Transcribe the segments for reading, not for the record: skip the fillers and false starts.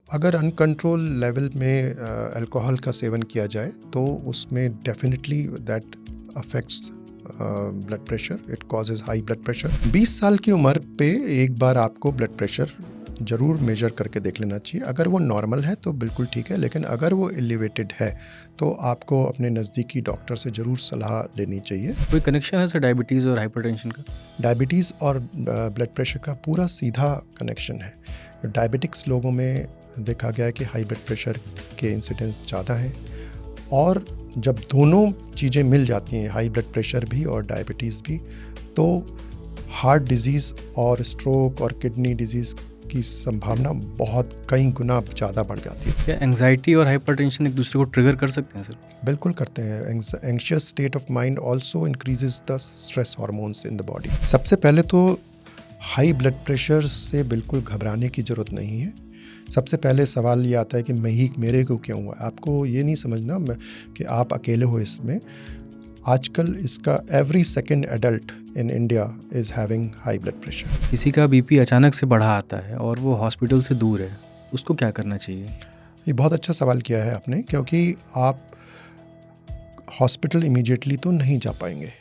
अगर uncontrol level में alcohol का सेवन किया जाए तो उसमें definitely that affects blood pressure, it causes high blood pressure. 20 साल की उम्र पे एक बार आपको ब्लड प्रेशर ज़रूर मेजर करके देख लेना चाहिए। अगर वो नॉर्मल है तो बिल्कुल ठीक है, लेकिन अगर वो एलिवेटेड है तो आपको अपने नज़दीकी डॉक्टर से ज़रूर सलाह लेनी चाहिए। कोई कनेक्शन है सर डायबिटीज़ और हाइपरटेंशन का? डायबिटीज़ और ब्लड प्रेशर का पूरा सीधा कनेक्शन है। डायबिटिक्स लोगों में देखा गया है कि हाई ब्लड प्रेशर के इंसिडेंस ज़्यादा हैं, और जब दोनों चीज़ें मिल जाती हैं, हाई ब्लड प्रेशर भी और डायबिटीज़ भी, तो हार्ट डिजीज़ और स्ट्रोक और किडनी डिजीज़ की संभावना बहुत कई गुना ज़्यादा बढ़ जाती है। क्या एंग्जाइटी और हाइपरटेंशन एक दूसरे को ट्रिगर कर सकते हैं सर? बिल्कुल करते हैं। Anxious state of mind also increases the stress hormones in the body. सबसे पहले तो हाई ब्लड प्रेशर से बिल्कुल घबराने की ज़रूरत नहीं है। सबसे पहले सवाल ये आता है कि मेरे को क्यों हुआ। आपको ये नहीं समझना कि आप अकेले हो इसमें। आजकल इसका every second adult in India is having high blood pressure. किसी का बीपी अचानक से बढ़ा आता है और वो हॉस्पिटल से दूर है, उसको क्या करना चाहिए? ये बहुत अच्छा सवाल किया है आपने, क्योंकि आप हॉस्पिटल इमीडिएटली तो नहीं जा पाएंगे।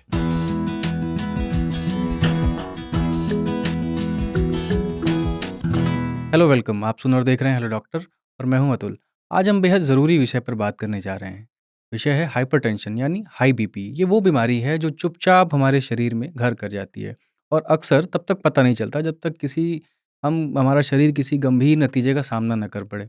Hello, welcome. आप सुन और देख रहे हैं हेलो डॉक्टर, और मैं हूं अतुल। आज हम बेहद ज़रूरी विषय पर बात करने जा रहे हैं। विषय है हाइपरटेंशन यानी हाई बीपी। ये वो बीमारी है जो चुपचाप हमारे शरीर में घर कर जाती है, और अक्सर तब तक पता नहीं चलता जब तक हमारा शरीर किसी गंभीर नतीजे का सामना न कर पड़े।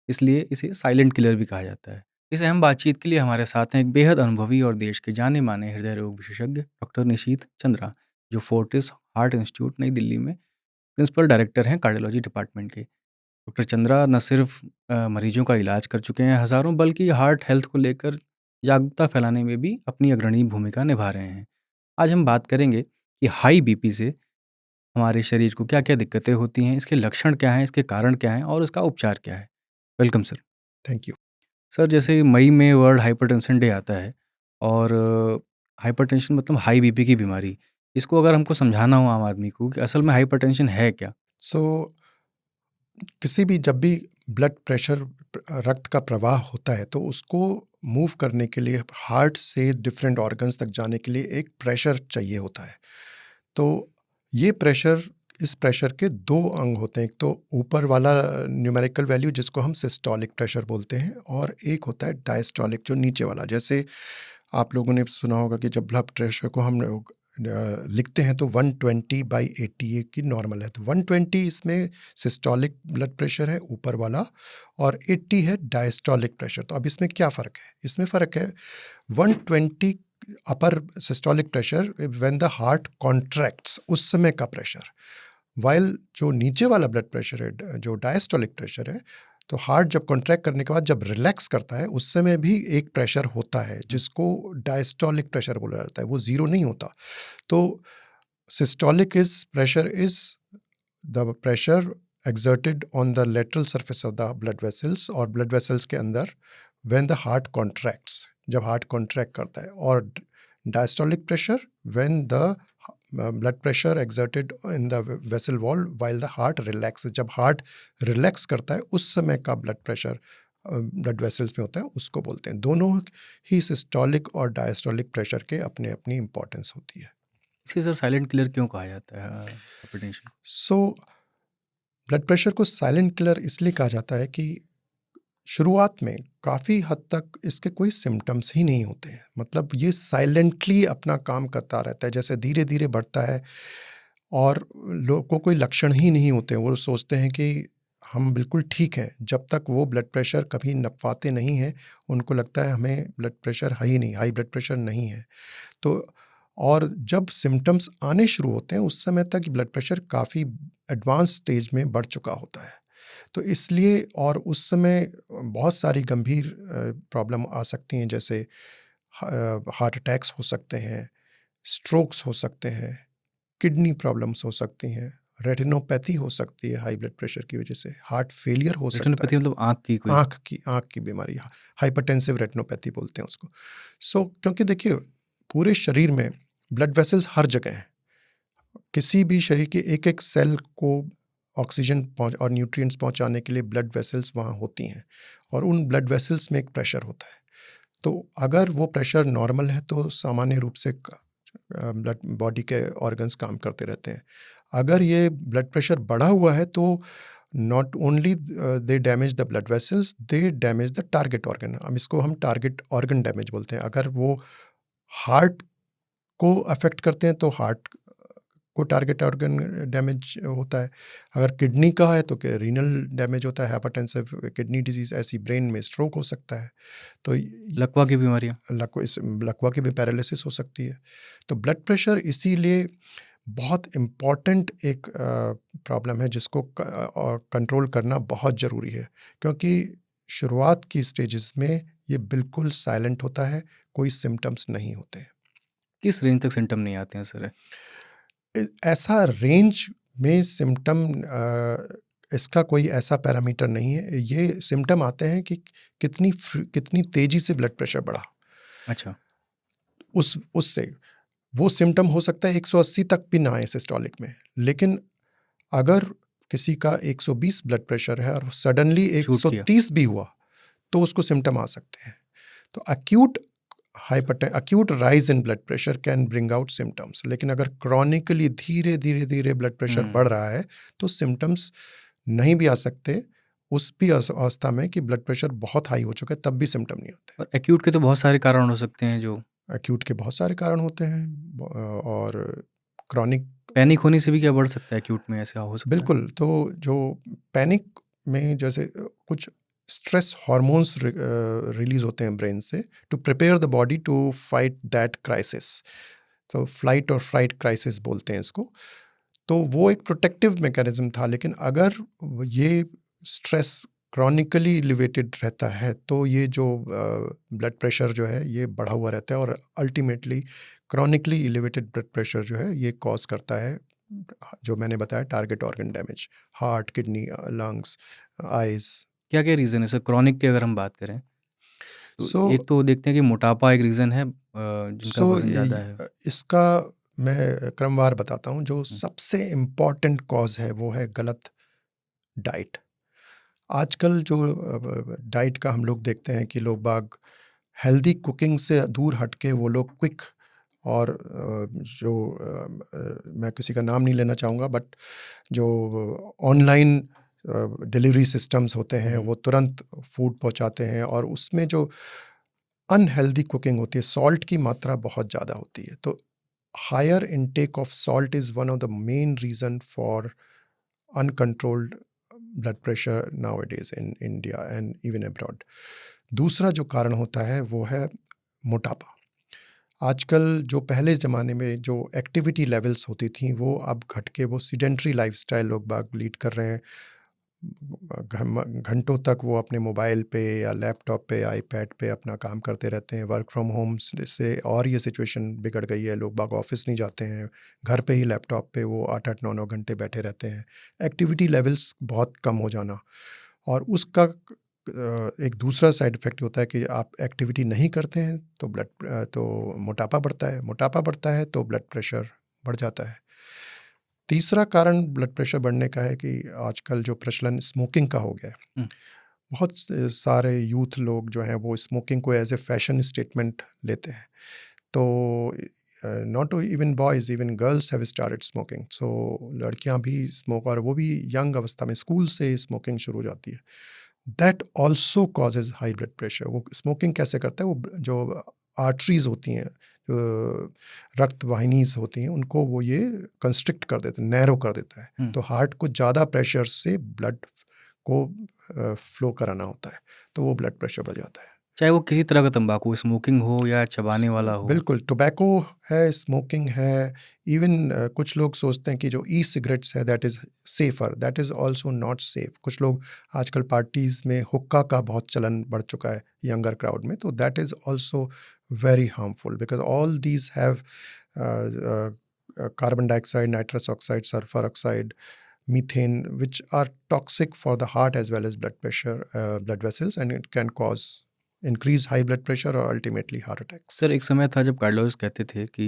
इसलिए इसे साइलेंट किलर भी कहा जाता है। इस अहम बातचीत के लिए हमारे साथ हैं एक बेहद अनुभवी और देश के जाने माने हृदय रोग विशेषज्ञ डॉक्टर निशीथ चंद्रा, जो फोर्टिस हार्ट इंस्टीट्यूट नई दिल्ली में प्रिंसिपल डायरेक्टर हैं कार्डियोलॉजी डिपार्टमेंट के। डॉक्टर चंद्रा न सिर्फ मरीजों का इलाज कर चुके हैं हज़ारों, बल्कि हार्ट हेल्थ को लेकर जागरूकता फैलाने में भी अपनी अग्रणी भूमिका निभा रहे हैं। आज हम बात करेंगे कि हाई बीपी से हमारे शरीर को क्या-क्या दिक्कतें होती हैं, इसके लक्षण क्या हैं, इसके कारण क्या हैं और इसका उपचार क्या है। Welcome sir. Thank you. Sir, जैसे मई में वर्ल्ड हाइपरटेंशन डे आता है, और हाइपरटेंशन मतलब हाई बीपी की बीमारी। इसको अगर हमको समझाना हो आम आदमी को कि असल में हाइपरटेंशन है क्या? सो जब भी ब्लड प्रेशर, रक्त का प्रवाह होता है, तो उसको मूव करने के लिए हार्ट से डिफरेंट ऑर्गन्स तक जाने के लिए एक प्रेशर चाहिए होता है। तो इस प्रेशर के दो अंग होते हैं। एक तो ऊपर वाला न्यूमेरिकल वैल्यू जिसको हम सिस्टोलिक प्रेशर बोलते हैं, और एक होता है डायस्टोलिक जो नीचे वाला। जैसे आप लोगों ने सुना होगा कि जब ब्लड प्रेशर को हम लोग लिखते हैं तो 120/80 की नॉर्मल है, तो 120 इसमें सिस्टोलिक ब्लड प्रेशर है ऊपर वाला, और 80 है डायस्टोलिक प्रेशर। तो अब इसमें क्या फ़र्क है? इसमें फ़र्क है 120 upper systolic pressure when the heart contracts, उस समय का प्रेशर, वाइल जो नीचे वाला ब्लड प्रेशर है, जो डायस्टोलिक प्रेशर है, तो हार्ट जब कॉन्ट्रैक्ट करने के बाद जब रिलैक्स करता है उस समय भी एक प्रेशर होता है जिसको डायस्टोलिक प्रेशर बोला जाता है, वो ज़ीरो नहीं होता। तो systolic pressure is the pressure exerted on the lateral surface of the blood vessels और blood vessels के अंदर when the heart contracts, जब हार्ट कॉन्ट्रैक्ट करता है, और diastolic pressure when the blood pressure exerted in the vessel wall while the heart relaxes, जब heart relax करता है उस समय का ब्लड प्रेशर ब्लड वेसल्स में होता है, उसको बोलते हैं। दोनों ही सिस्टोलिक और डायस्टोलिक प्रेशर के अपने अपनी इंपॉर्टेंस होती है। इसे सर साइलेंट किलर क्यों कहा जाता है हाइपरटेंशन को? सो ब्लड प्रेशर को साइलेंट किलर इसलिए कहा जाता है कि शुरुआत में काफ़ी हद तक इसके कोई सिम्टम्स ही नहीं होते हैं। मतलब ये साइलेंटली अपना काम करता रहता है, जैसे धीरे धीरे बढ़ता है, और लोगों को कोई लक्षण ही नहीं होते। वो सोचते हैं कि हम बिल्कुल ठीक हैं। जब तक वो ब्लड प्रेशर कभी नपाते नहीं हैं, उनको लगता है हमें ब्लड प्रेशर है ही नहीं, हाई ब्लड प्रेशर नहीं है। तो और जब सिम्टम्स आने शुरू होते हैं उस समय तक ब्लड प्रेशर काफ़ी एडवांस स्टेज में बढ़ चुका होता है। तो इसलिए, और उस समय बहुत सारी गंभीर प्रॉब्लम आ सकती हैं, जैसे हार्ट अटैक्स हो सकते हैं, स्ट्रोक्स हो सकते हैं, किडनी प्रॉब्लम्स हो सकती हैं, रेटिनोपैथी हो सकती है हाई ब्लड प्रेशर की वजह से, हार्ट फेलियर हो सकता रेटिनोपैथी है। मतलब आँख की कोई? आँख की बीमारी, हाइपरटेंसिव रेटिनोपैथी बोलते हैं उसको। क्योंकि देखिए पूरे शरीर में ब्लड वेसल्स हर जगह हैं। किसी भी शरीर के एक एक सेल को ऑक्सीजन और न्यूट्रिएंट्स पहुंचाने के लिए ब्लड वेसल्स वहाँ होती हैं और उन ब्लड वेसल्स में एक प्रेशर होता है। तो अगर वो प्रेशर नॉर्मल है तो सामान्य रूप से ब्लड बॉडी के ऑर्गन्स काम करते रहते हैं। अगर ये ब्लड प्रेशर बढ़ा हुआ है तो not only they damage the blood vessels, they damage the target organ. हम टारगेट ऑर्गन डैमेज बोलते हैं। अगर वो हार्ट को अफेक्ट करते हैं तो हार्ट को टारगेट ऑर्गन डैमेज होता है। अगर किडनी का है तो रीनल डैमेज होता है, हाइपरटेंसिव किडनी डिजीज, ऐसी ब्रेन में स्ट्रोक हो सकता है। तो लकवा की बीमारियाँ, लकवा की भी पैरालिसिस हो सकती है। तो ब्लड प्रेशर इसीलिए बहुत इम्पॉर्टेंट एक प्रॉब्लम है जिसको कंट्रोल करना बहुत ज़रूरी है, क्योंकि शुरुआत की स्टेजेस में ये बिल्कुल साइलेंट होता है, कोई सिम्टम्स नहीं होते हैं। किस रेंज तक सिम्टम नहीं आते हैं सर? ऐसा रेंज में सिम्टम इसका कोई ऐसा पैरामीटर नहीं है। ये सिम्टम आते हैं कि कितनी तेजी से ब्लड प्रेशर बढ़ा। अच्छा। उससे वो सिम्टम हो सकता है 180 तक भी ना आए सिस्टोलिक में, लेकिन अगर किसी का 120 ब्लड प्रेशर है और सडनली 130 भी हुआ तो उसको सिम्टम आ सकते हैं। तो acute rise in blood pressure can bring out symptoms, लेकिन अगर क्रॉनिकली धीरे धीरे ब्लड प्रेशर बढ़ रहा है तो सिम्टम्स नहीं भी आ सकते। उस भी अवस्था में कि ब्लड प्रेशर बहुत हाई हो चुका है तब भी सिम्टम नहीं आते। और एक्यूट के तो बहुत सारे कारण हो सकते हैं। जो एक्यूट के बहुत सारे कारण होते हैं और क्रॉनिक पैनिक होने से भी क्या बढ़ सकता है एक्यूट में? ऐसा हो सकता है? बिल्कुल। तो जो पैनिक में जैसे कुछ स्ट्रेस हार्मोन्स रिलीज होते हैं ब्रेन से to prepare the body to fight that crisis. तो फ्लाइट और फ्राइट क्राइसिस बोलते हैं इसको। तो वो एक प्रोटेक्टिव मैकेनिज्म था, लेकिन अगर ये स्ट्रेस क्रॉनिकली एलिवेटेड रहता है तो ये जो ब्लड प्रेशर जो है ये बढ़ा हुआ रहता है और ultimately chronically elevated blood pressure जो है ये कॉज करता है जो मैंने बताया target organ damage, heart, kidney, lungs, eyes. क्या क्या रीज़न है सर क्रोनिक की अगर हम बात करें तो? So- एक तो देखते हैं कि मोटापा एक रीज़न है, जिनका वजन ज़्यादा है। इसका मैं क्रमवार बताता हूँ। जो सबसे इम्पॉर्टेंट कॉज है वो है गलत डाइट। आजकल जो डाइट का हम लोग देखते हैं कि लोग बाग हेल्दी कुकिंग से दूर हटके वो लोग क्विक और जो मैं किसी का नाम नहीं लेना चाहूँगा, बट जो ऑनलाइन डिलीवरी सिस्टम्स होते हैं वो तुरंत फूड पहुँचाते हैं और उसमें जो अनहेल्दी कुकिंग होती है, सॉल्ट की मात्रा बहुत ज़्यादा होती है। तो higher intake of salt is one of the main reason for uncontrolled blood pressure nowadays in India and even abroad. दूसरा जो कारण होता है वो है मोटापा। आजकल जो पहले ज़माने में जो एक्टिविटी लेवल्स होती थी वो अब घट के वो सीडेंट्री लाइफस्टाइल लोग बाग लीड कर रहे हैं। घंटों तक वो अपने मोबाइल पे या लैपटॉप पे, आईपैड पे अपना काम करते रहते हैं। वर्क फ्रॉम होम से और ये सिचुएशन बिगड़ गई है। लोग बाग ऑफिस नहीं जाते हैं, घर पे ही लैपटॉप पे वो 8-8, 9-9 घंटे बैठे रहते हैं। एक्टिविटी लेवल्स बहुत कम हो जाना, और उसका एक दूसरा साइड इफ़ेक्ट होता है कि आप एक्टिविटी नहीं करते हैं तो मोटापा बढ़ता है, मोटापा बढ़ता है तो ब्लड प्रेशर बढ़ जाता है। तीसरा कारण ब्लड प्रेशर बढ़ने का है कि आजकल जो प्रचलन स्मोकिंग का हो गया है। बहुत सारे यूथ लोग जो हैं वो स्मोकिंग को एज ए फैशन स्टेटमेंट लेते हैं। तो not even boys, even girls have started smoking. So लड़कियां भी स्मोक, और वो भी यंग अवस्था में स्कूल से स्मोकिंग शुरू हो जाती है। That also causes high blood pressure. वो स्मोकिंग कैसे करता है, वो जो आर्टरीज होती हैं, रक्त वाहिनीज होती हैं, उनको वो ये कंस्ट्रिक्ट कर देता है, नैरो कर देता है। तो हार्ट को ज़्यादा प्रेशर से ब्लड को फ्लो कराना होता है, तो वो ब्लड प्रेशर बढ़ जाता है। चाहे वो किसी तरह का तंबाकू, स्मोकिंग हो या चबाने वाला हो। बिल्कुल, टोबैको है, स्मोकिंग है, इवन कुछ लोग सोचते हैं कि जो ई सिगरेट्स है that is safer, that is also not safe. कुछ लोग आजकल पार्टीज़ में हुक्का का बहुत चलन बढ़ चुका है यंगर क्राउड में, तो that is also very harmful because all these have carbon dioxide, nitrous oxide, sulphur oxide, methane, which are toxic for the heart as well as blood pressure, blood vessels, and it can cause increased high blood pressure or ultimately heart attacks. Sir एक समय था जब cardiologist कहते थे कि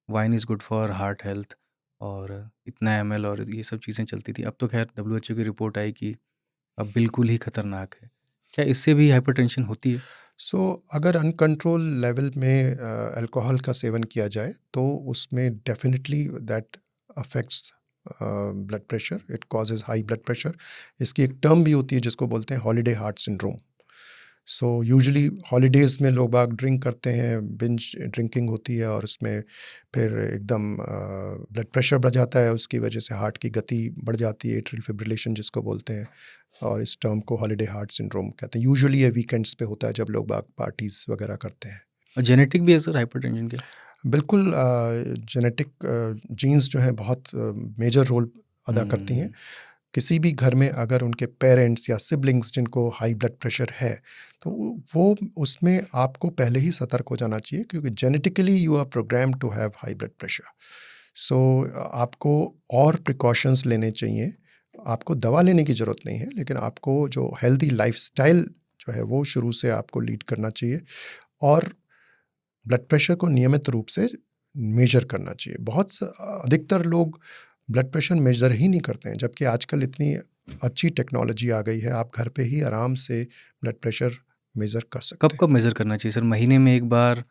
wine is good for heart health, और इतना ml और ये सब चीज़ें चलती थी। अब तो ख़ैर WHO की रिपोर्ट आई कि अब बिल्कुल ही खतरनाक है। क्या इससे भी हाइपरटेंशन होती है? सो अगर अनकंट्रोल लेवल में अल्कोहल का सेवन किया जाए तो उसमें definitely that affects blood pressure, it causes high blood pressure. इसकी एक टर्म भी होती है जिसको बोलते हैं holiday heart syndrome. So usually holidays में लोग बाग ड्रिंक करते हैं, बिंज ड्रिंकिंग होती है और उसमें फिर एकदम ब्लड प्रेशर बढ़ जाता है, उसकी वजह से हार्ट की गति बढ़ जाती है, एट्रियल फिब्रिलेशन जिसको बोलते हैं, और इस टर्म को हॉलीडे हार्ट सिंड्रोम कहते हैं। यूजुअली ये वीकेंड्स पे होता है जब लोग बाग पार्टीज़ वगैरह करते हैं। और जेनेटिक भी है सर हाइपरटेंशन के? बिल्कुल, जेनेटिक जीन्स जो हैं बहुत मेजर रोल अदा करती हैं। किसी भी घर में अगर उनके पेरेंट्स या सिबलिंग्स जिनको हाई ब्लड प्रेशर है तो वो उसमें आपको पहले ही सतर्क हो जाना चाहिए, क्योंकि genetically you are program to have high blood pressure. So आपको और प्रिकॉशंस लेने चाहिए। आपको दवा लेने की ज़रूरत नहीं है, लेकिन आपको जो हेल्दी लाइफस्टाइल जो है वो शुरू से आपको लीड करना चाहिए और ब्लड प्रेशर को नियमित रूप से मेजर करना चाहिए। अधिकतर लोग ब्लड प्रेशर मेजर ही नहीं करते हैं, जबकि आजकल इतनी अच्छी टेक्नोलॉजी आ गई है, आप घर पे ही आराम से ब्लड प्रेशर मेजर कर सकते हैं। कब-कब मेज़र करना चाहिए सर? महीने में 1 बार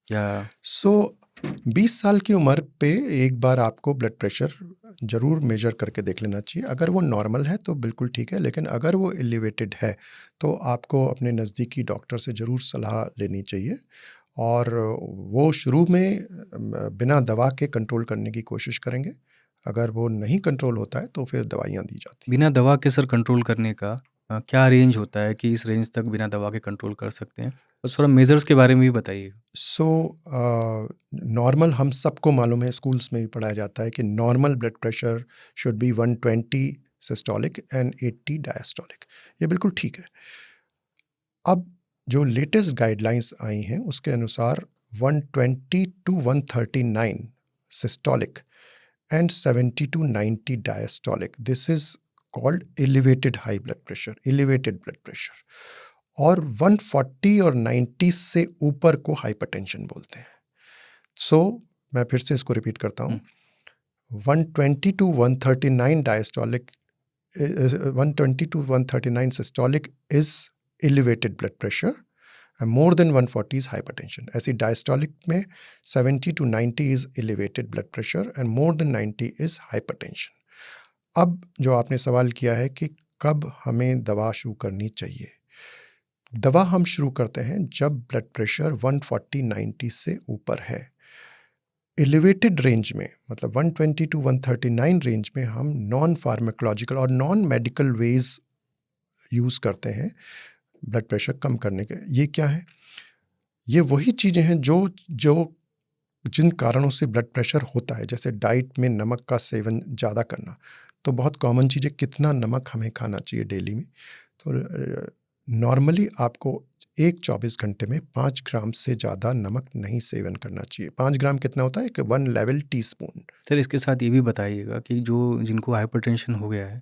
या? सो 20 साल की उम्र पे एक बार आपको ब्लड प्रेशर ज़रूर मेजर करके देख लेना चाहिए। अगर वो नॉर्मल है तो बिल्कुल ठीक है, लेकिन अगर वो एलिवेटेड है तो आपको अपने नज़दीकी डॉक्टर से ज़रूर सलाह लेनी चाहिए और वो शुरू में बिना दवा के कंट्रोल करने की कोशिश करेंगे। अगर वो नहीं कंट्रोल होता है तो फिर दवाइयाँ दी जाती हैं। बिना दवा के सर कंट्रोल करने का क्या रेंज होता है कि इस रेंज तक बिना दवा के कंट्रोल कर सकते हैं? और थोड़ा मेजर्स के बारे में भी बताइए। सो नॉर्मल हम सबको मालूम है, स्कूल्स में भी पढ़ाया जाता है कि normal blood pressure should be 120 systolic and 80 diastolic. ये बिल्कुल ठीक है। अब जो लेटेस्ट गाइडलाइंस आई हैं उसके अनुसार 120 to 139 systolic and 70 to 90 diastolic. This is called elevated high blood pressure, elevated blood pressure. और 140 और 90 से ऊपर को हाइपरटेंशन बोलते हैं। सो मैं फिर से इसको रिपीट करता हूँ। 120 to 139 diastolic, 120 to 139 systolic is elevated blood pressure and more than 140 is hypertension. ऐसी diastolic में 70 to 90 is elevated blood pressure and more than 90 is hypertension. अब जो आपने सवाल किया है कि कब हमें दवा शुरू करनी चाहिए, दवा हम शुरू करते हैं जब ब्लड प्रेशर 140-90 से ऊपर है। एलिवेटेड रेंज में मतलब 120 टू 139 रेंज में हम नॉन फार्माकोलॉजिकल और नॉन मेडिकल वेज यूज़ करते हैं ब्लड प्रेशर कम करने के। ये क्या है? ये वही चीज़ें हैं जो जिन कारणों से ब्लड प्रेशर होता है, जैसे डाइट में नमक का सेवन ज़्यादा करना। तो बहुत कॉमन चीज़ है कितना नमक हमें खाना चाहिए डेली में। तो नॉर्मली आपको एक 24 घंटे में 5 ग्राम से ज़्यादा नमक नहीं सेवन करना चाहिए। 5 ग्राम कितना होता है? कि 1 लेवल टीस्पून। सर इसके साथ ये भी बताइएगा कि जिनको हाइपरटेंशन हो गया है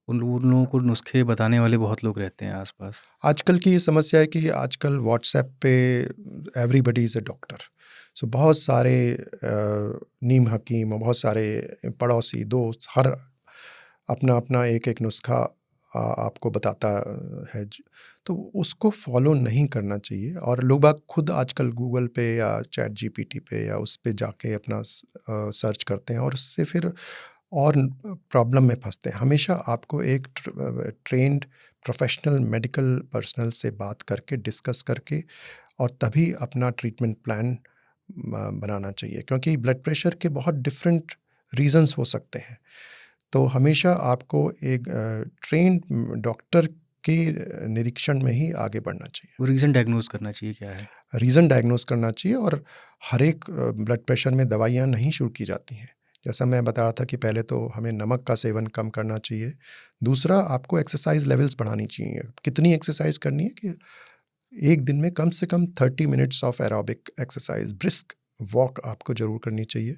उन लोगों को नुस्खे बताने वाले बहुत लोग रहते हैं आसपास। आजकल की ये समस्या है कि आजकल व्हाट्सएप पे एवरीबडी इज़ अ डॉक्टर। सो बहुत सारे नीम हकीम और बहुत सारे पड़ोसी दोस्त हर अपना अपना एक नुस्खा आपको बताता है, तो उसको फॉलो नहीं करना चाहिए। और लोग बाग खुद आजकल गूगल पे या चैट जीपीटी पे या उस पे जाके अपना सर्च करते हैं और उससे फिर और प्रॉब्लम में फंसते हैं। हमेशा आपको एक ट्रेंड प्रोफेशनल मेडिकल पर्सनल से बात करके डिस्कस करके और तभी अपना ट्रीटमेंट प्लान बनाना चाहिए, क्योंकि ब्लड प्रेशर के बहुत डिफरेंट रीजंस हो सकते हैं। तो हमेशा आपको एक ट्रेंड डॉक्टर के निरीक्षण में ही आगे बढ़ना चाहिए। वो रीज़न डायग्नोज करना चाहिए क्या है? रीज़न डायग्नोज करना चाहिए और हर एक ब्लड प्रेशर में दवाइयाँ नहीं शुरू की जाती हैं। जैसा मैं बता रहा था कि पहले तो हमें नमक का सेवन कम करना चाहिए। दूसरा, आपको एक्सरसाइज लेवल्स बढ़ानी चाहिए। कितनी एक्सरसाइज करनी है कि एक दिन में कम से कम 30 minutes of aerobic exercise, brisk walk आपको ज़रूर करनी चाहिए।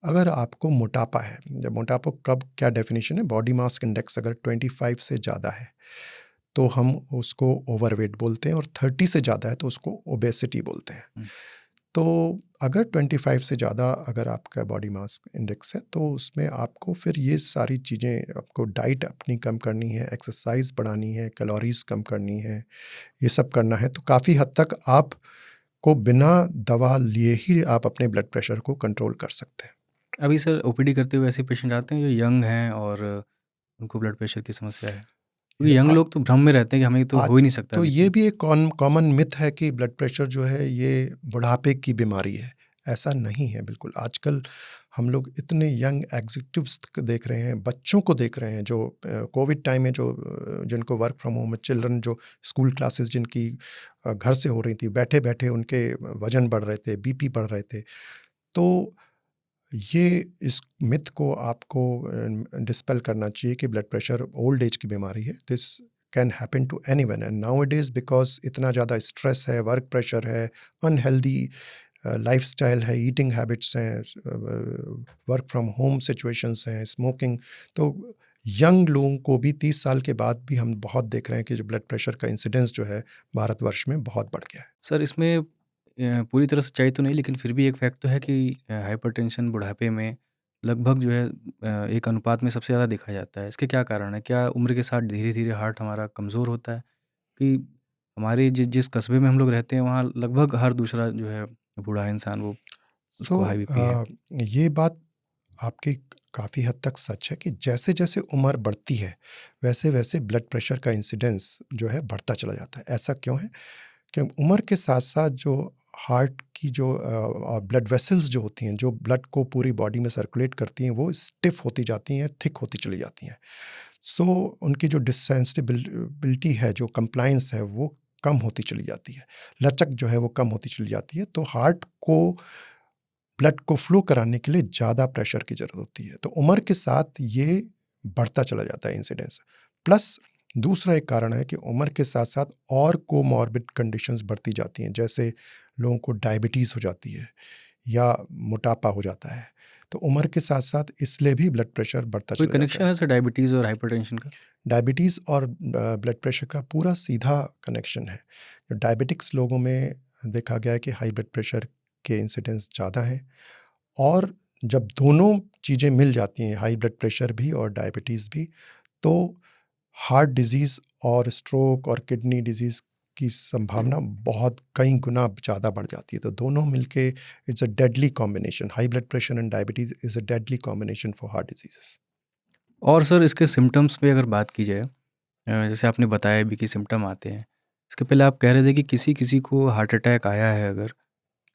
अगर आपको मोटापा है, जब मोटापा कब क्या डेफिनेशन है, बॉडी मास इंडेक्स अगर 25 से ज़्यादा है तो हम उसको ओवरवेट बोलते हैं और 30 से ज़्यादा है तो उसको ओबेसिटी बोलते हैं। तो अगर 25 से ज़्यादा अगर आपका बॉडी मास इंडेक्स है तो उसमें आपको फिर ये सारी चीज़ें, आपको डाइट अपनी कम करनी है, एक्सरसाइज बढ़ानी है, कैलोरीज कम करनी है, ये सब करना है। तो काफ़ी हद तक आपको बिना दवा लिए ही आप अपने ब्लड प्रेशर को कंट्रोल कर सकते हैं। अभी सर ओपीडी करते हुए ऐसे पेशेंट आते हैं जो यंग हैं और उनको ब्लड प्रेशर की समस्या है, ये क्योंकि यंग आ- लोग तो भ्रम में रहते हैं कि हमें तो आज हो ही नहीं सकता तो ये बीपी। भी एक कॉमन मिथ है कि ब्लड प्रेशर जो है ये बुढ़ापे की बीमारी है। ऐसा नहीं है बिल्कुल। आजकल हम लोग इतने यंग एग्जीक्यूटिव्स देख रहे हैं, बच्चों को देख रहे हैं जो कोविड टाइम में जो जिनको वर्क फ्रॉम होम, चिल्ड्रन जो स्कूल क्लासेस जिनकी घर से हो रही थी, बैठे बैठे उनके वजन बढ़ रहे थे, बीपी बढ़ रहे थे। तो ये इस मिथ को आपको डिस्पेल करना चाहिए कि ब्लड प्रेशर ओल्ड एज की बीमारी है। This can happen to anyone and nowadays because इतना ज़्यादा स्ट्रेस है, वर्क प्रेशर है, अनहेल्दी लाइफस्टाइल है, ईटिंग हैबिट्स हैं, वर्क फ्रॉम होम सिचुएशंस हैं, स्मोकिंग। तो यंग लोगों को भी 30 साल के बाद भी हम बहुत देख रहे हैं कि जो ब्लड प्रेशर का इंसिडेंस जो है भारतवर्ष में बहुत बढ़ गया है। सर इसमें पूरी तरह सच्चाई तो नहीं, लेकिन फिर भी एक फैक्ट तो है कि हाइपरटेंशन बुढ़ापे में लगभग जो है एक अनुपात में सबसे ज़्यादा देखा जाता है। इसके क्या कारण है? क्या उम्र के साथ धीरे-धीरे हार्ट हमारा कमज़ोर होता है? कि हमारे जिस कस्बे में हम लोग रहते हैं वहाँ लगभग हर दूसरा जो है बूढ़ा इंसान वो सो उसको हाई बीपी है। ये बात आपकी काफ़ी हद तक सच है कि जैसे-जैसे उम्र बढ़ती है, वैसे-वैसे ब्लड प्रेशर का इंसिडेंस जो है बढ़ता चला जाता है। ऐसा क्यों है? कि उम्र के साथ-साथ जो हार्ट की जो ब्लड वेसल्स जो होती हैं, जो ब्लड को पूरी बॉडी में सर्कुलेट करती हैं, वो स्टिफ़ होती जाती हैं, थिक होती चली जाती हैं। सो उनकी जो बिलिटी है, जो कंप्लायंस है, वो कम होती चली जाती है। लचक जो है वो कम होती चली जाती है। तो हार्ट को ब्लड को फ्लो कराने के लिए ज़्यादा प्रेशर की ज़रूरत होती है। तो उम्र के साथ ये बढ़ता चला जाता है इंसिडेंस। प्लस दूसरा एक कारण है कि उम्र के साथ-साथ और कोमॉर्बिड कंडीशंस बढ़ती जाती हैं। जैसे लोगों को डायबिटीज़ हो जाती है या मोटापा हो जाता है। तो उम्र के साथ-साथ इसलिए भी ब्लड प्रेशर बढ़ता कोई चला जाता कनेक्शन है। है सर डायबिटीज़ और हाइपरटेंशन का? डायबिटीज़ और ब्लड प्रेशर का पूरा सीधा कनेक्शन है। जो डायबिटिक्स लोगों में देखा गया है कि हाई ब्लड प्रेशर के इंसिडेंस ज़्यादा हैं। और जब दोनों चीज़ें मिल जाती हैं, हाई ब्लड प्रेशर भी और डायबिटीज़ भी, तो हार्ट डिज़ीज़ और स्ट्रोक और किडनी डिज़ीज़ की संभावना बहुत कई गुना ज़्यादा बढ़ जाती है। तो दोनों मिलके it's a deadly combination. High blood pressure and diabetes is a deadly combination for heart diseases. और सर इसके सिम्पटम्स पे अगर बात की जाए, जैसे आपने बताया भी कि सिम्पटम आते हैं। इसके पहले आप कह रहे थे कि किसी-किसी को हार्ट अटैक आया है अगर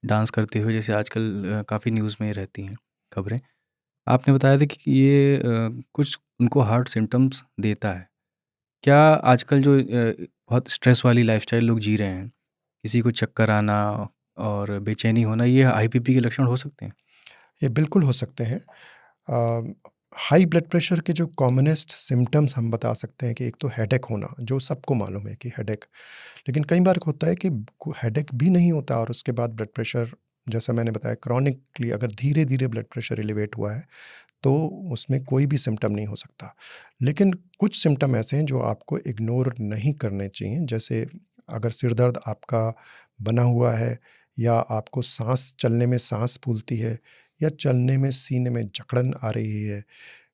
डांस करते हुए, जैसे आजकल काफ़ी न्यूज़ में रहती हैं खबरें। आपने बताया था कि ये कुछ उनको हार्ट सिम्पटम्स देता है। क्या आजकल जो बहुत स्ट्रेस वाली लाइफ़स्टाइल लोग जी रहे हैं, किसी को चक्कर आना और बेचैनी होना, ये हाई बीपी के लक्षण हो सकते हैं? ये बिल्कुल हो सकते हैं। हाई ब्लड प्रेशर के जो कॉमनेस्ट सिम्पटम्स हम बता सकते हैं कि एक तो हेडेक होना, जो सबको मालूम है कि हेडेक। लेकिन कई बार होता है कि हेडेक भी नहीं होता और उसके बाद ब्लड प्रेशर, जैसा मैंने बताया, क्रॉनिकली अगर धीरे-धीरे ब्लड प्रेशर एलिवेट हुआ है, तो उसमें कोई भी सिम्पटम नहीं हो सकता। लेकिन कुछ सिम्पटम ऐसे हैं जो आपको इग्नोर नहीं करने चाहिए। जैसे अगर सिर दर्द आपका बना हुआ है या आपको चलने में साँस फूलती है या चलने में सीने में जकड़न आ रही है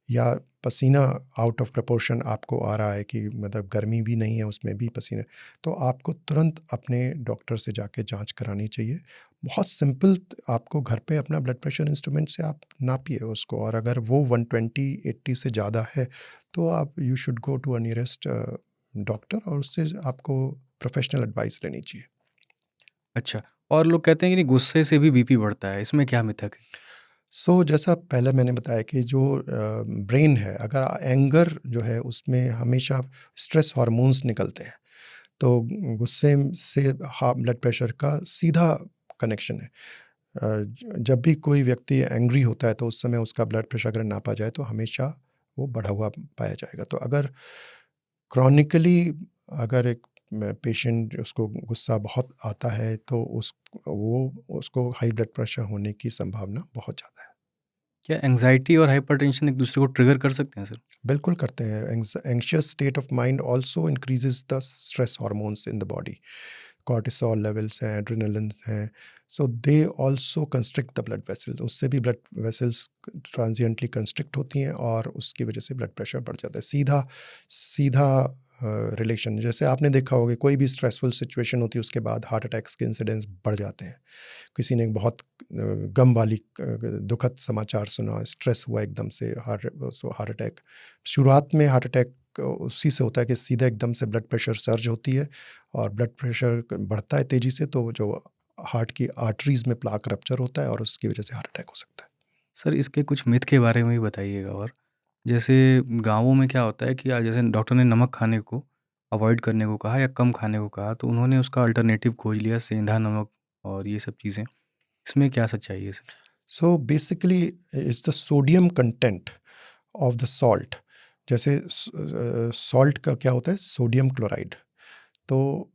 या पसीना आउट ऑफ प्रोपोर्शन आपको आ रहा है कि मतलब गर्मी भी नहीं है उसमें भी पसीना, तो आपको तुरंत अपने डॉक्टर से जाके जांच करानी चाहिए। बहुत सिंपल, आपको घर पे अपना ब्लड प्रेशर इंस्ट्रूमेंट से आप नापिए उसको, और अगर वो 120/80 से ज़्यादा है तो आप you should go to a nearest doctor और उससे आपको प्रोफेशनल एडवाइस लेनी चाहिए। अच्छा, और लोग कहते हैं कि नहीं, गुस्से से भी बीपी बढ़ता है, इसमें क्या मिथक है? जैसा पहले मैंने बताया कि जो ब्रेन है, अगर एंगर जो है उसमें हमेशा स्ट्रेस हार्मोन्स निकलते हैं। तो गुस्से से ब्लड प्रेशर का सीधा कनेक्शन है। जब भी कोई व्यक्ति एंग्री होता है तो उस समय उसका ब्लड प्रेशर अगर नापा जाए तो हमेशा वो बढ़ा हुआ पाया जाएगा। तो अगर क्रॉनिकली अगर एक पेशेंट, उसको गुस्सा बहुत आता है तो उसको हाई ब्लड प्रेशर होने की संभावना बहुत ज़्यादा है। क्या एंग्ज़ायटी और हाइपरटेंशन एक दूसरे को ट्रिगर कर सकते हैं सर? बिल्कुल करते हैं। Anxious state of mind also increases the stress hormones in the body. Cortisol levels हैं, एड्रेनलिन हैं, so they also constrict the blood vessels. उससे भी ब्लड वेसल्स ट्रांजिएंटली कंस्ट्रिक्ट होती हैं और उसकी वजह से ब्लड प्रेशर बढ़ जाता है। सीधा सीधा रिलेशन, जैसे आपने देखा होगा कोई भी स्ट्रेसफुल सिचुएशन होती है उसके बाद हार्ट अटैक्स के इंसिडेंस बढ़ जाते हैं। किसी ने बहुत गम वाली दुखद समाचार सुना, स्ट्रेस हुआ एकदम से, हार्ट अटैक। शुरुआत में हार्ट अटैक उसी से होता है कि सीधा एकदम से ब्लड प्रेशर सर्ज होती है और ब्लड प्रेशर बढ़ता है तेज़ी से, तो जो हार्ट की आर्टरीज में प्लाक रप्चर होता है और उसकी वजह से हार्ट अटैक हो सकता है। सर इसके कुछ मिथ के बारे में भी बताइएगा। और जैसे गाँवों में क्या होता है कि जैसे डॉक्टर ने नमक खाने को अवॉइड करने को कहा या कम खाने को कहा, तो उन्होंने उसका अल्टरनेटिव खोज लिया सेंधा नमक और ये सब चीज़ें। इसमें क्या सच्चाई है sir? So basically is the sodium content of the salt. जैसे सॉल्ट का क्या होता है, सोडियम क्लोराइड। तो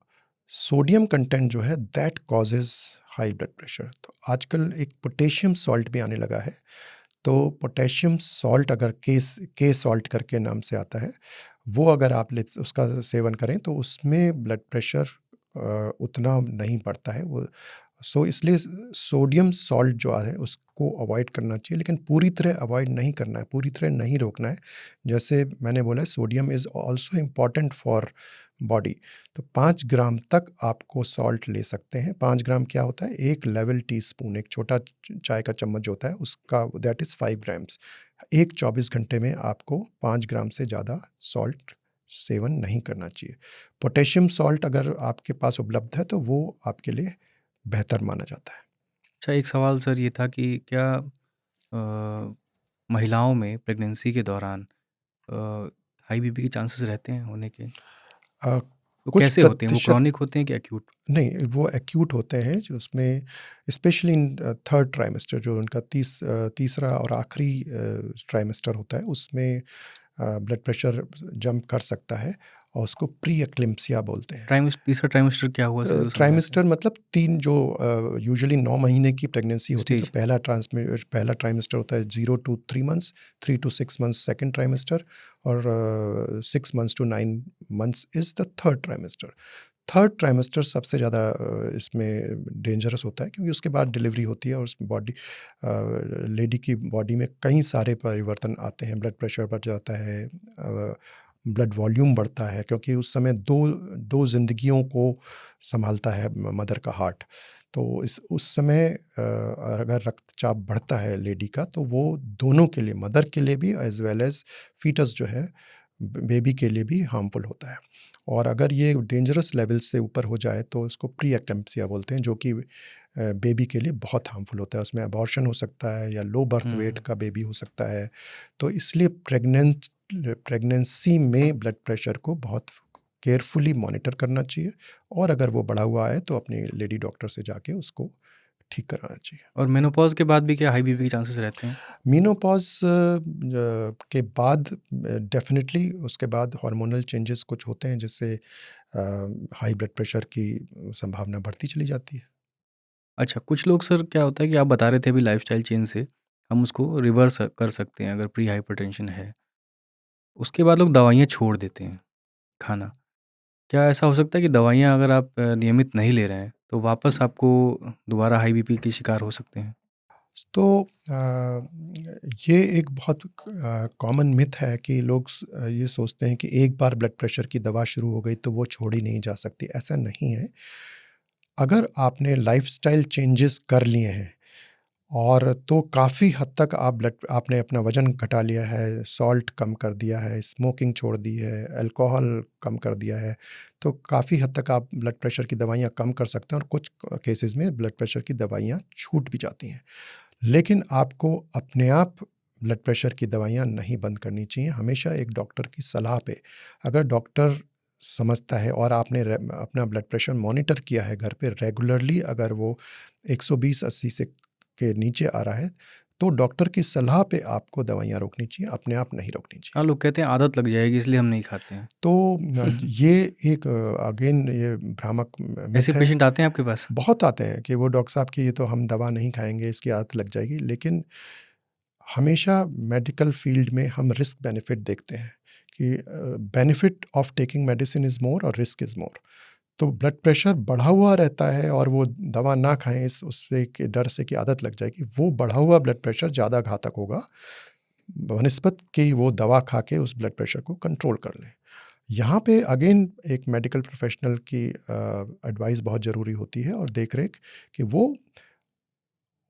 सोडियम कंटेंट जो है that causes high blood pressure. तो आजकल एक पोटेशियम सॉल्ट भी आने लगा है। तो पोटेशियम सॉल्ट अगर के सॉल्ट करके नाम से आता है, वो अगर आप उसका सेवन करें तो उसमें ब्लड प्रेशर उतना नहीं बढ़ता है वो। सो इसलिए सोडियम सॉल्ट जो है उसको अवॉइड करना चाहिए, लेकिन पूरी तरह अवॉइड नहीं करना है, पूरी तरह नहीं रोकना है। जैसे मैंने बोला, sodium is also important for body. तो 5 ग्राम तक आपको सॉल्ट ले सकते हैं। 5 ग्राम क्या होता है, एक लेवल टी स्पून, एक छोटा चाय का चम्मच जो होता है उसका, दैट इज़ 5 ग्राम्स। एक 24 घंटे में आपको 5 ग्राम से ज़्यादा सॉल्ट सेवन नहीं करना चाहिए। पोटेशियम सॉल्ट अगर आपके पास उपलब्ध है तो वो आपके लिए बेहतर माना जाता है। अच्छा, एक सवाल सर ये था कि क्या अ, महिलाओं में प्रेगनेंसी के दौरान हाई बीपी के चांसेस रहते हैं होने के? अ, वो कुछ कैसे होते हैं? वो प्रतिशत क्रॉनिक होते हैं कि एक्यूट? नहीं, वो एक्यूट होते हैं, जो उसमें स्पेशली इन थर्ड ट्राइमेस्टर, जो उनका तीसरा और आखिरी ट्राइमेस्टर होता है, उसमें ब्लड प्रेशर जंप कर सकता है और उसको प्री एक्लिम्पसिया बोलते हैं। तीसरा ट्राइमेस्टर क्या हुआ सर, जो समझा सर? ट्राइमेस्टर मतलब 3 जो यूजुअली 9 महीने की प्रेगनेंसी होती है, तो स्टेज। पहला ट्राइमेस्टर होता है 0 to 3 months, 3 to 6 months second trimester, और 6 months to 9 months is the third trimester. Third trimester सबसे ज़्यादा इसमें डेंजरस होता है, क्योंकि उसके बाद डिलीवरी होती है और उस लेडी की बॉडी में कई सारे परिवर्तन आते हैं। ब्लड प्रेशर बढ़ जाता है, ब्लड वॉल्यूम बढ़ता है, क्योंकि उस समय दो ज़िंदगियों को संभालता है मदर का हार्ट। तो उस समय अगर रक्तचाप बढ़ता है लेडी का, तो वो दोनों के लिए, मदर के लिए भी एज़ वेल एज़ फीटस जो है, बेबी के लिए भी हार्मफुल होता है। और अगर ये डेंजरस लेवल से ऊपर हो जाए तो इसको प्री एक्लेम्प्सिया बोलते हैं, जो कि बेबी के लिए बहुत हार्मफुल होता है। उसमें अबॉर्शन हो सकता है या लो बर्थ वेट का बेबी हो सकता है। तो इसलिए प्रेगनेंसी में ब्लड प्रेशर को बहुत केयरफुली मॉनिटर करना चाहिए, और अगर वो बढ़ा हुआ है तो अपने लेडी डॉक्टर से जाके उसको ठीक कराना चाहिए। और मेनोपॉज़ के बाद भी क्या हाई बीपी के चांसेस रहते हैं? मीनोपॉज़ के बाद डेफ़िनेटली उसके बाद हार्मोनल चेंजेस कुछ होते हैं, जिससे हाई ब्लड प्रेशर की संभावना बढ़ती चली जाती है। अच्छा, कुछ लोग सर क्या होता है कि आप बता रहे थे अभी लाइफ़स्टाइल चेंज से हम उसको रिवर्स कर सकते हैं अगर प्री हाइपरटेंशन है। उसके बाद लोग दवाइयाँ छोड़ देते हैं खाना। क्या ऐसा हो सकता है कि दवाइयाँ अगर आप नियमित नहीं ले रहे हैं, तो वापस आपको दोबारा हाई बीपी के शिकार हो सकते हैं? तो ये एक बहुत कॉमन मिथ है कि लोग ये सोचते हैं कि एक बार ब्लड प्रेशर की दवा शुरू हो गई तो वो छोड़ी नहीं जा सकती। ऐसा नहीं है। अगर आपने लाइफ़स्टाइल चेंजेस कर लिए हैं, और तो काफ़ी हद तक आपने अपना वज़न घटा लिया है, सॉल्ट कम कर दिया है, स्मोकिंग छोड़ दी है, अल्कोहल कम कर दिया है, तो काफ़ी हद तक आप ब्लड प्रेशर की दवाइयाँ कम कर सकते हैं, और कुछ केसेज़ में ब्लड प्रेशर की दवाइयाँ छूट भी जाती हैं। लेकिन आपको अपने आप ब्लड प्रेशर की दवाइयाँ नहीं बंद करनी चाहिए। हमेशा एक डॉक्टर की सलाह पे, अगर डॉक्टर समझता है और आपने अपना ब्लड प्रेशर मॉनिटर किया है घर पे रेगुलरली, अगर वो 120-80 से के नीचे आ रहा है, तो डॉक्टर की सलाह पे आपको दवाइयाँ रोकनी चाहिए, अपने आप नहीं रोकनी चाहिए। हाँ, लोग कहते हैं आदत लग जाएगी इसलिए हम नहीं खाते हैं। तो ये एक अगेन ये भ्रामक ऐसे मिथ है। पेशेंट आते हैं आपके पास? बहुत आते हैं कि वो डॉक्टर साहब कि ये तो हम दवा नहीं खाएँगे, इसकी आदत लग जाएगी। लेकिन हमेशा मेडिकल फील्ड में हम रिस्क बेनिफिट देखते हैं कि benefit of taking medicine is more और रिस्क इज़ मोर। तो ब्लड प्रेशर बढ़ा हुआ रहता है और वो दवा ना खाएँ इस उससे के डर से कि आदत लग जाएगी, वो बढ़ा हुआ ब्लड प्रेशर ज़्यादा घातक होगा, बनिस्बत कि वो दवा खा के उस ब्लड प्रेशर को कंट्रोल कर लें। यहाँ पे अगेन एक मेडिकल प्रोफ़ेशनल की एडवाइस बहुत ज़रूरी होती है और देख-रेख कि वो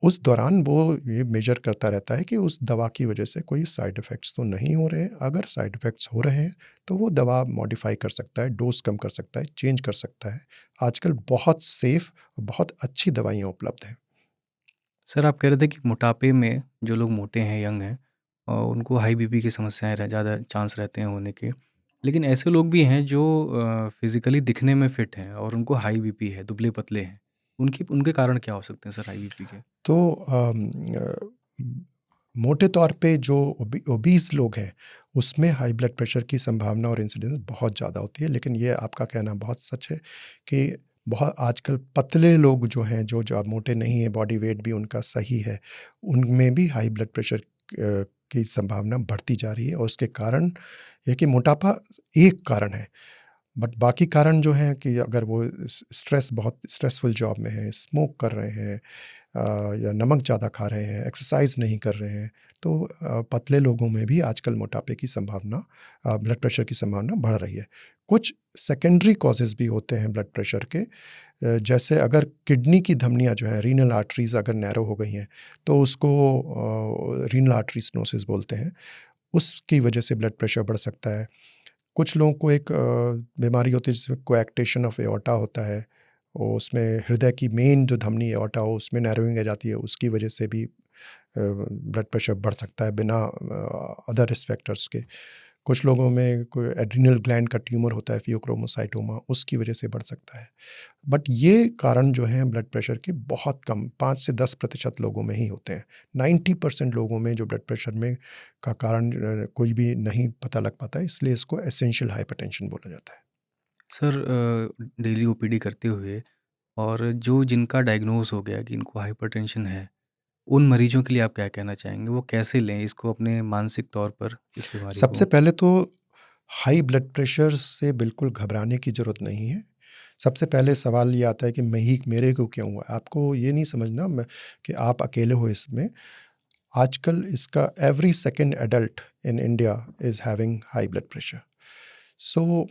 उस दौरान वो ये मेजर करता रहता है कि उस दवा की वजह से कोई साइड इफ़ेक्ट्स तो नहीं हो रहे हैं। अगर साइड इफ़ेक्ट्स हो रहे हैं, तो वो दवा मॉडिफ़ाई कर सकता है, डोज़ कम कर सकता है, चेंज कर सकता है। आजकल बहुत सेफ़ और बहुत अच्छी दवाइयाँ उपलब्ध हैं। सर आप कह रहे थे कि मोटापे में जो लोग मोटे हैं, यंग हैं और उनको हाई बीपी की समस्याएँ ज़्यादा चांस रहते हैं होने के। लेकिन ऐसे लोग भी हैं जो फिज़िकली दिखने में फिट हैं और उनको हाई बीपी है, दुबले-पतले हैं। उनकी उनके कारण क्या हो सकते हैं सर हाई बीपी के? तो मोटे तौर पे जो ओबीस लोग हैं, उसमें हाई ब्लड प्रेशर की संभावना और इंसिडेंस बहुत ज़्यादा होती है। लेकिन ये आपका कहना बहुत सच है कि बहुत आजकल पतले लोग जो हैं, जो मोटे नहीं हैं, बॉडी वेट भी उनका सही है, उनमें भी हाई ब्लड प्रेशर की संभावना बढ़ती जा रही है और उसके कारण ये कि मोटापा एक कारण है। बट बाकी कारण जो हैं कि अगर वो स्ट्रेस बहुत स्ट्रेसफुल जॉब में है, स्मोक कर रहे हैं या नमक ज़्यादा खा रहे हैं, एक्सरसाइज नहीं कर रहे हैं, तो पतले लोगों में भी आजकल मोटापे की संभावना ब्लड प्रेशर की संभावना बढ़ रही है। कुछ सेकेंडरी कॉजेज़ भी होते हैं ब्लड प्रेशर के, जैसे अगर किडनी की धमनियाँ जो हैं, रीनल आर्टरीज़ अगर नैरो हो गई हैं, तो उसको रीनल आर्टरी स्टेनोसिस बोलते हैं, उसकी वजह से ब्लड प्रेशर बढ़ सकता है। कुछ लोगों को एक बीमारी होती है जिसमें कोएक्टेशन ऑफ एओर्टा होता है, और उसमें हृदय की मेन जो धमनी एओर्टा हो उसमें नैरोइंग आ जाती है, उसकी वजह से भी ब्लड प्रेशर बढ़ सकता है बिना अदर रिस्क फैक्टर्स के। कुछ लोगों में कोई एड्रिनल ग्लैंड का ट्यूमर होता है, फियोक्रोमोसाइटोमा, उसकी वजह से बढ़ सकता है। बट ये कारण जो हैं ब्लड प्रेशर के बहुत कम 5 से 10% लोगों में ही होते हैं। 90% लोगों में जो ब्लड प्रेशर में का कारण कोई भी नहीं पता लग पाता है, इसलिए इसको एसेंशियल हाइपरटेंशन बोला जाता है। सर डेली ओपीडी करते हुए और जो जिनका डायग्नोज़ हो गया कि इनको हाइपरटेंशन है, उन मरीजों के लिए आप क्या कहना चाहेंगे? वो कैसे लें इसको अपने मानसिक तौर पर इस बीमारी सबसे को? पहले तो हाई ब्लड प्रेशर से बिल्कुल घबराने की ज़रूरत नहीं है। सबसे पहले सवाल ये आता है कि मेरे को क्यों हुआ? आपको ये नहीं समझना कि आप अकेले हो इसमें। आजकल इसका every second adult in India is having high blood pressure. So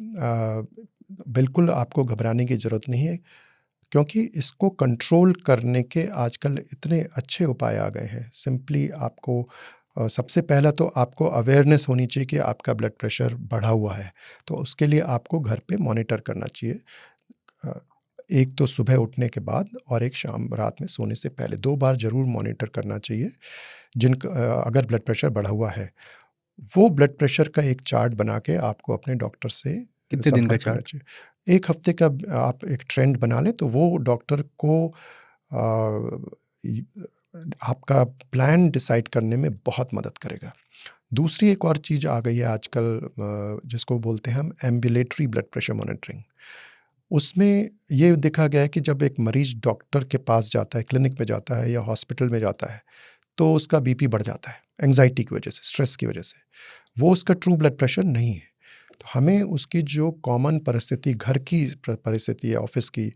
बिल्कुल आपको घबराने की ज़रूरत नहीं है, क्योंकि इसको कंट्रोल करने के आजकल इतने अच्छे उपाय आ गए हैं। सिंपली आपको सबसे पहला तो आपको अवेयरनेस होनी चाहिए कि आपका ब्लड प्रेशर बढ़ा हुआ है, तो उसके लिए आपको घर पे मॉनिटर करना चाहिए। अ, एक तो सुबह उठने के बाद और एक शाम रात में सोने से पहले 2 बार ज़रूर मॉनिटर करना चाहिए, अगर ब्लड प्रेशर बढ़ा हुआ है। वो ब्लड प्रेशर का एक चार्ट बना के आपको अपने डॉक्टर से कितने दिन का संपर्क करना चार्ट? चाहिए। 1 हफ्ते का आप एक ट्रेंड बना लें, तो वो डॉक्टर को अ, इ आपका प्लान डिसाइड करने में बहुत मदद करेगा। दूसरी एक और चीज़ आ गई है आजकल, जिसको बोलते हैं हम एम्बुलेटरी ब्लड प्रेशर मॉनिटरिंग। उसमें ये देखा गया है कि जब एक मरीज़ डॉक्टर के पास जाता है, क्लिनिक में जाता है या हॉस्पिटल में जाता है, तो उसका बीपी बढ़ जाता है, एंग्ज़ायटी की वजह से, स्ट्रेस की वजह से। वो उसका ट्रू ब्लड प्रेशर नहीं है। तो हमें उसकी जो कॉमन परिस्थिति, घर की परिस्थिति है, ऑफ़िस की,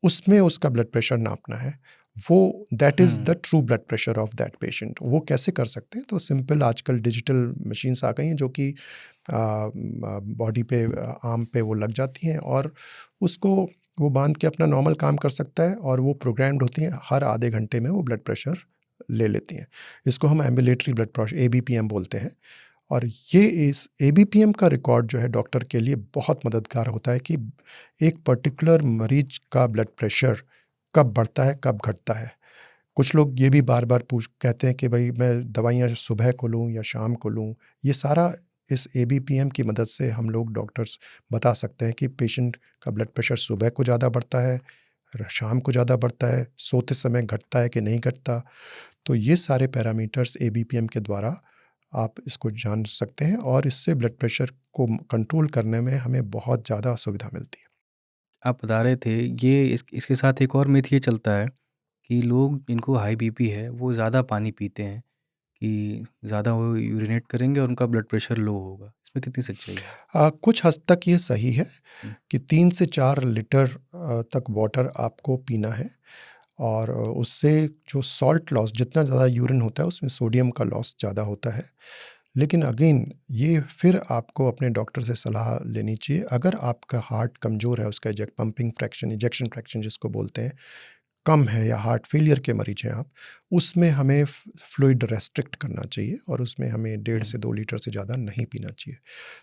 उसमें उसका ब्लड प्रेशर नापना है। वो that is the hmm. True blood pressure of that patient. वो कैसे कर सकते हैं? तो सिंपल आजकल डिजिटल मशीन्स आ गई हैं जो कि बॉडी पे, आर्म पे वो लग जाती हैं और उसको वो बाँध के अपना नॉर्मल काम कर सकता है और वो प्रोग्राम्ड होती हैं, हर आधे घंटे में वो ब्लड प्रेशर ले लेती हैं। इसको हम एम्बुलेटरी ब्लड प्रेशर एबीपीएम बोलते हैं। और ये इस एबीपीएम का रिकॉर्ड जो है डॉक्टर के लिए बहुत मददगार होता है कि एक पर्टिकुलर मरीज का ब्लड प्रेशर कब बढ़ता है, कब घटता है। कुछ लोग ये भी बार-बार कहते हैं कि भई मैं दवाइयाँ सुबह को लूँ या शाम को लूँ। ये सारा इस एबीपीएम की मदद से हम लोग डॉक्टर्स बता सकते हैं कि पेशेंट का ब्लड प्रेशर सुबह को ज़्यादा बढ़ता है, शाम को ज़्यादा बढ़ता है, सोते समय घटता है कि नहीं घटता। तो ये सारे पैरामीटर्स एबीपीएम के द्वारा आप इसको जान सकते हैं और इससे ब्लड प्रेशर को कंट्रोल करने में हमें बहुत ज़्यादा सुविधा मिलती है। आप बता रहे थे ये इसके साथ एक और मिथ ये चलता है कि लोग जिनको हाई बीपी है वो ज़्यादा पानी पीते हैं, कि ज़्यादा वो यूरिनेट करेंगे और उनका ब्लड प्रेशर लो होगा। इसमें कितनी सच्चाई है? कुछ हद तक ये सही है हुँ, कि 3 से 4 लीटर तक वाटर आपको पीना है और उससे जो सॉल्ट लॉस जितना ज़्यादा यूरिन होता है उसमें सोडियम का लॉस ज़्यादा होता है। लेकिन अगेन ये फिर आपको अपने डॉक्टर से सलाह लेनी चाहिए। अगर आपका हार्ट कमज़ोर है, उसका पंपिंग फ्रैक्शन, इजेक्शन फ्रैक्शन जिसको बोलते हैं, कम है या हार्ट फेलियर के मरीज हैं आप, उसमें हमें फ्लूइड रेस्ट्रिक्ट करना चाहिए और उसमें हमें 1.5 हुँ। से 2 लीटर से ज़्यादा नहीं पीना चाहिए।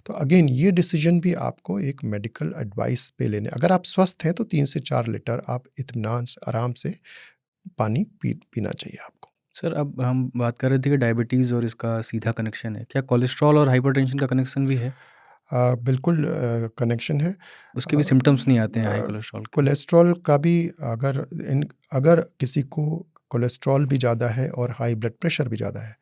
तो अगेन ये डिसीजन भी आपको एक मेडिकल एडवाइस पे लेने, अगर आप स्वस्थ हैं तो 3 से 4 लीटर आप इत्मीनान से आराम से पानी पीना चाहिए आपको। सर, अब हम बात कर रहे थे कि डायबिटीज़ और इसका सीधा कनेक्शन है। क्या कोलेस्ट्रॉल और हाइपरटेंशन का कनेक्शन भी है? बिल्कुल कनेक्शन है। उसके भी सिम्पटम्स नहीं आते हैं हाई अ, कोलेस्ट्रॉल के? कोलेस्ट्रॉल का भी, अगर किसी को कोलेस्ट्रॉल भी ज़्यादा है और हाई ब्लड प्रेशर भी ज़्यादा है,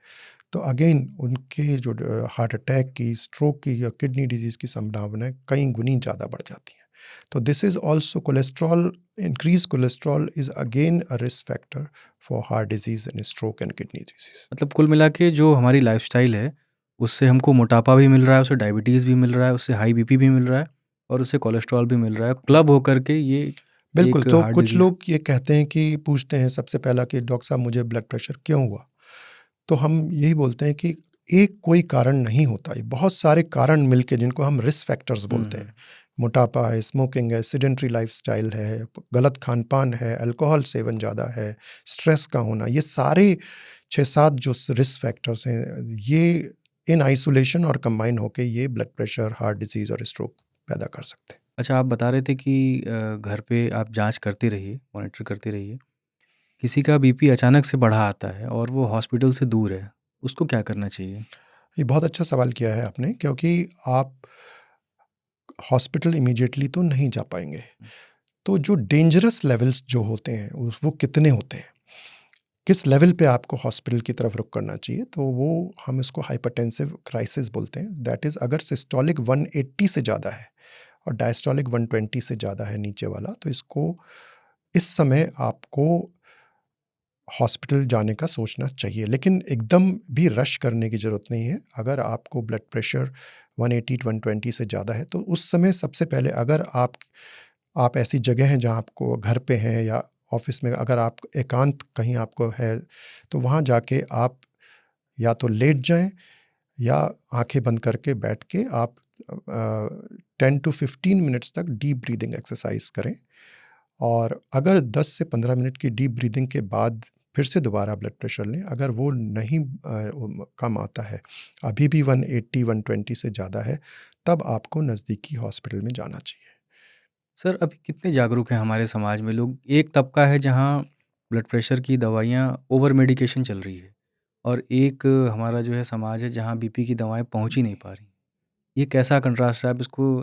तो अगेन उनके जो हार्ट अटैक की, स्ट्रोक की या किडनी डिजीज़ की संभावनाएँ कई गुनी ज़्यादा बढ़ जाती हैं। तो this is also cholesterol, increase cholesterol is again a risk factor for heart disease and stroke and kidney disease. मतलब कुल मिला के जो हमारी लाइफ़स्टाइल है, उससे हमको मोटापा भी मिल रहा है, उससे डायबिटीज़ भी मिल रहा है, उससे हाई बीपी भी मिल रहा है और उससे कोलेस्ट्रॉल भी मिल रहा है। क्लब होकर के ये बिल्कुल, एक तो हार्ट कुछ डिज़ीज़। लोग ये कहते हैं कि पूछते हैं सबसे पहला कि डॉक्टर साहब मुझे ब्लड प्रेशर क्यों हुआ? तो हम यही बोलते हैं कि एक कोई कारण नहीं होता, ये बहुत सारे कारण मिलके जिनको हम रिस्क फैक्टर्स हुँ, बोलते हुँ। हैं। मोटापा है, स्मोकिंग है, सेडेंटरी लाइफ़स्टाइल है, गलत खान-पान है, अल्कोहल सेवन ज़्यादा है, स्ट्रेस का होना, ये सारे 6-7 जो रिस्क फैक्टर्स हैं, ये इन आइसोलेशन और कंबाइन होके ये ब्लड प्रेशर, हार्ट डिज़ीज़ और स्ट्रोक पैदा कर सकते हैं। अच्छा, आप बता रहे थे कि घर पे आप जाँच करते रहिए, मॉनिटर करते रहिए। किसी का बीपी अचानक से बढ़ा आता है और वो हॉस्पिटल से दूर है, उसको क्या करना चाहिए? ये बहुत अच्छा सवाल किया है आपने, क्योंकि आप हॉस्पिटल इमीडिएटली तो नहीं जा पाएँगे। तो जो डेंजरस लेवल्स जो होते हैं वो कितने होते हैं, किस लेवल पे आपको हॉस्पिटल की तरफ रुख करना चाहिए, तो वो हम इसको हाइपरटेंसिव क्राइसिस बोलते हैं। दैट इज़ अगर सिस्टोलिक 180 से ज़्यादा है और डायस्टोलिक 120 से ज़्यादा है नीचे वाला, तो इसको इस समय आपको हॉस्पिटल जाने का सोचना चाहिए। लेकिन एकदम भी रश करने की ज़रूरत नहीं है। अगर आपको ब्लड प्रेशर 180-120 से ज़्यादा है, तो उस समय सबसे पहले, अगर आप ऐसी जगह हैं जहाँ आपको, घर पे हैं या ऑफ़िस में, अगर आप एकांत कहीं आपको है, तो वहाँ जाके आप या तो लेट जाएँ या आँखें बंद करके बैठ के आप 10 टू 15 मिनट्स तक डीप ब्रीथिंग एक्सरसाइज़ करें। और अगर 10 से 15 मिनट की डीप ब्रीथिंग के बाद फिर से दोबारा ब्लड प्रेशर लें, अगर वो नहीं कम आता है, अभी भी 180-120 से ज़्यादा है, तब आपको नज़दीकी हॉस्पिटल में जाना चाहिए। सर, अभी कितने जागरूक हैं हमारे समाज में लोग? एक तबका है जहाँ ब्लड प्रेशर की दवाइयाँ ओवर मेडिकेशन चल रही है और एक हमारा जो है समाज है जहाँ बीपी की दवाएँ पहुँच ही नहीं पा रही। ये कैसा कंट्रास्ट है? आप इसको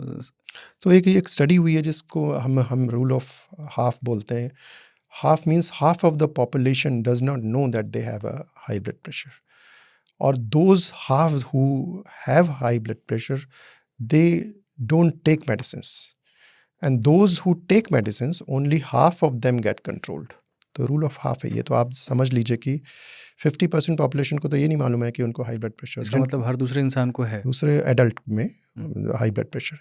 तो एक स्टडी हुई है जिसको हम रूल ऑफ हाफ बोलते हैं। Half means half of the population does not know that they have a high blood pressure, और those half who have high blood pressure, they don't take medicines, and those who take medicines only half of them get controlled. तो rule of half है ये, तो आप समझ लीजिए कि 50% population को तो ये नहीं मालूम है कि उनको हाई ब्लड प्रेशर, इसका मतलब हर दूसरे इंसान को है। दूसरे एडल्ट में हुँ। हाई ब्लड प्रेशर,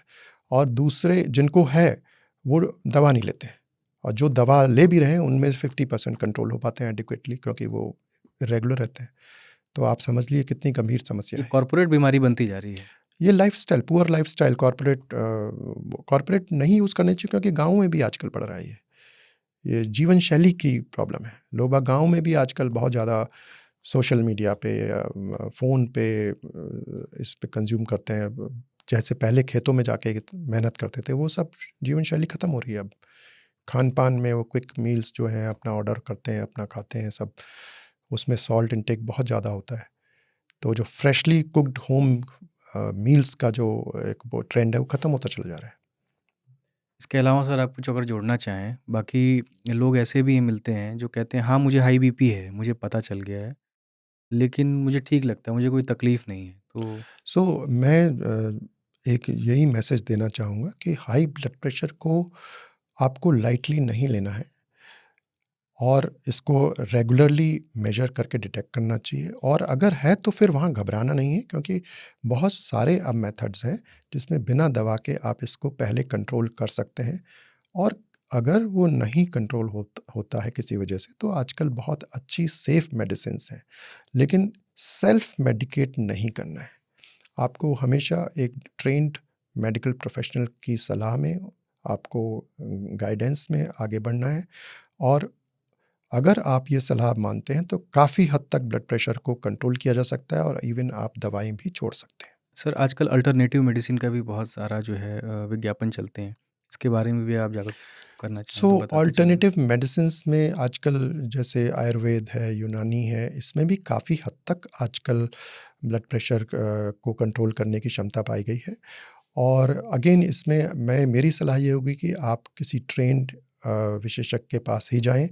और दूसरे जिनको है वो दवा नहीं लेते हैं, और जो दवा ले भी रहे हैं उनमें 50% कंट्रोल हो पाते हैं एडिक्वेटली, क्योंकि वो रेगुलर रहते हैं। तो आप समझ लिए कितनी गंभीर समस्या ये है। कॉर्पोरेट बीमारी बनती जा रही है। ये लाइफस्टाइल, पुअर लाइफस्टाइल, कॉर्पोरेट नहीं यूज़ करने चाहिए, क्योंकि गाँव में भी आजकल पड़ रहा है ये जीवन शैली की प्रॉब्लम है। लोग गाँव में भी आजकल बहुत ज़्यादा सोशल मीडिया पे, फ़ोन पे इस पे कंज़्यूम करते हैं। जैसे पहले खेतों में जाके मेहनत करते थे, वो सब जीवन शैली ख़त्म हो रही है अब। खान-पान में वो क्विक मील्स जो हैं अपना ऑर्डर करते हैं, अपना खाते हैं सब। उसमें सॉल्ट इंटेक बहुत ज़्यादा होता है। तो जो फ्रेशली कुक्ड होम मील्स का जो एक वो ट्रेंड है, वो ख़त्म होता चला जा रहा है। इसके अलावा सर आप कुछ अगर जोड़ना चाहें, बाकी लोग ऐसे भी मिलते हैं जो कहते हैं हाँ, मुझे हाई बीपी है, मुझे पता चल गया है, लेकिन मुझे ठीक लगता है, मुझे कोई तकलीफ़ नहीं है। तो सो मैं एक यही मैसेज देना चाहूँगा कि हाई ब्लड प्रेशर को आपको लाइटली नहीं लेना है। और इसको रेगुलरली मेजर करके डिटेक्ट करना चाहिए। और अगर है तो फिर वहाँ घबराना नहीं है, क्योंकि बहुत सारे अब मेथड्स हैं जिसमें बिना दवा के आप इसको पहले कंट्रोल कर सकते हैं। और अगर वो नहीं कंट्रोल होता है किसी वजह से, तो आजकल बहुत अच्छी सेफ मेडिसिन्स हैं, लेकिन सेल्फ मेडिकेट नहीं करना है। आपको हमेशा एक ट्रेन्ड मेडिकल प्रोफेशनल की सलाह में, आपको गाइडेंस में आगे बढ़ना है। और अगर आप ये सलाह मानते हैं तो काफ़ी हद तक ब्लड प्रेशर को कंट्रोल किया जा सकता है, और इवन आप दवाएं भी छोड़ सकते हैं। सर आजकल अल्टरनेटिव मेडिसिन का भी बहुत सारा जो है विज्ञापन चलते हैं, इसके बारे में भी आप जागरूक करना चाहें सो तो बताते चलें। ऑल्टरनेटिव मेडिसिन्स में आजकल जैसे आयुर्वेद है, यूनानी है, इसमें भी काफ़ी हद तक आजकल ब्लड प्रेशर को कंट्रोल करने की क्षमता पाई गई है। और अगेन इसमें मेरी सलाह ये होगी कि आप किसी ट्रेन्ड विशेषज्ञ के पास ही जाएं।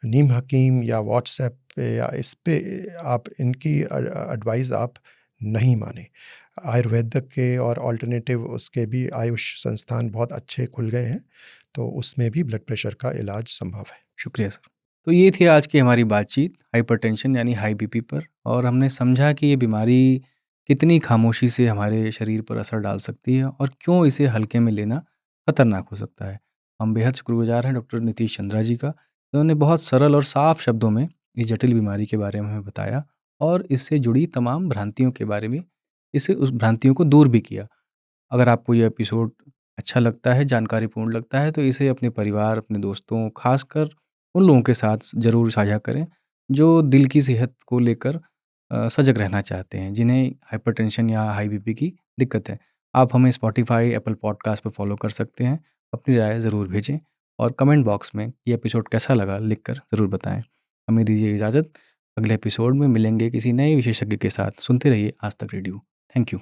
नीम हकीम या व्हाट्सएप पे या इस पे आप इनकी एडवाइस आप नहीं माने। आयुर्वेदिक के और अल्टरनेटिव उसके भी आयुष संस्थान बहुत अच्छे खुल गए हैं, तो उसमें भी ब्लड प्रेशर का इलाज संभव है। शुक्रिया सर। तो ये थी आज की हमारी बातचीत हाइपरटेंशन यानी हाई बीपी पर, और हमने समझा कि ये बीमारी कितनी खामोशी से हमारे शरीर पर असर डाल सकती है और क्यों इसे हल्के में लेना खतरनाक हो सकता है। हम बेहद शुक्रगुजार हैं डॉक्टर नीतीश चंद्रा जी का, जिन्होंने बहुत सरल और साफ शब्दों में इस जटिल बीमारी के बारे में हमें बताया और इससे जुड़ी तमाम भ्रांतियों के बारे में, इससे उस भ्रांतियों को दूर भी किया। अगर आपको ये एपिसोड अच्छा लगता है, जानकारीपूर्ण लगता है, तो इसे अपने परिवार, अपने दोस्तों, खासकर उन लोगों के साथ ज़रूर साझा करें, जो दिल की सेहत को लेकर सजग रहना चाहते हैं, जिन्हें हाइपरटेंशन या हाई बीपी की दिक्कत है। आप हमें स्पॉटिफ़ाई, एप्पल पॉडकास्ट पर फॉलो कर सकते हैं। अपनी राय ज़रूर भेजें और कमेंट बॉक्स में ये एपिसोड कैसा लगा लिखकर ज़रूर बताएँ। हमें दीजिए इजाज़त, अगले एपिसोड में मिलेंगे किसी नए विशेषज्ञ के साथ। सुनते रहिए आज तक रेडियो। Thank you.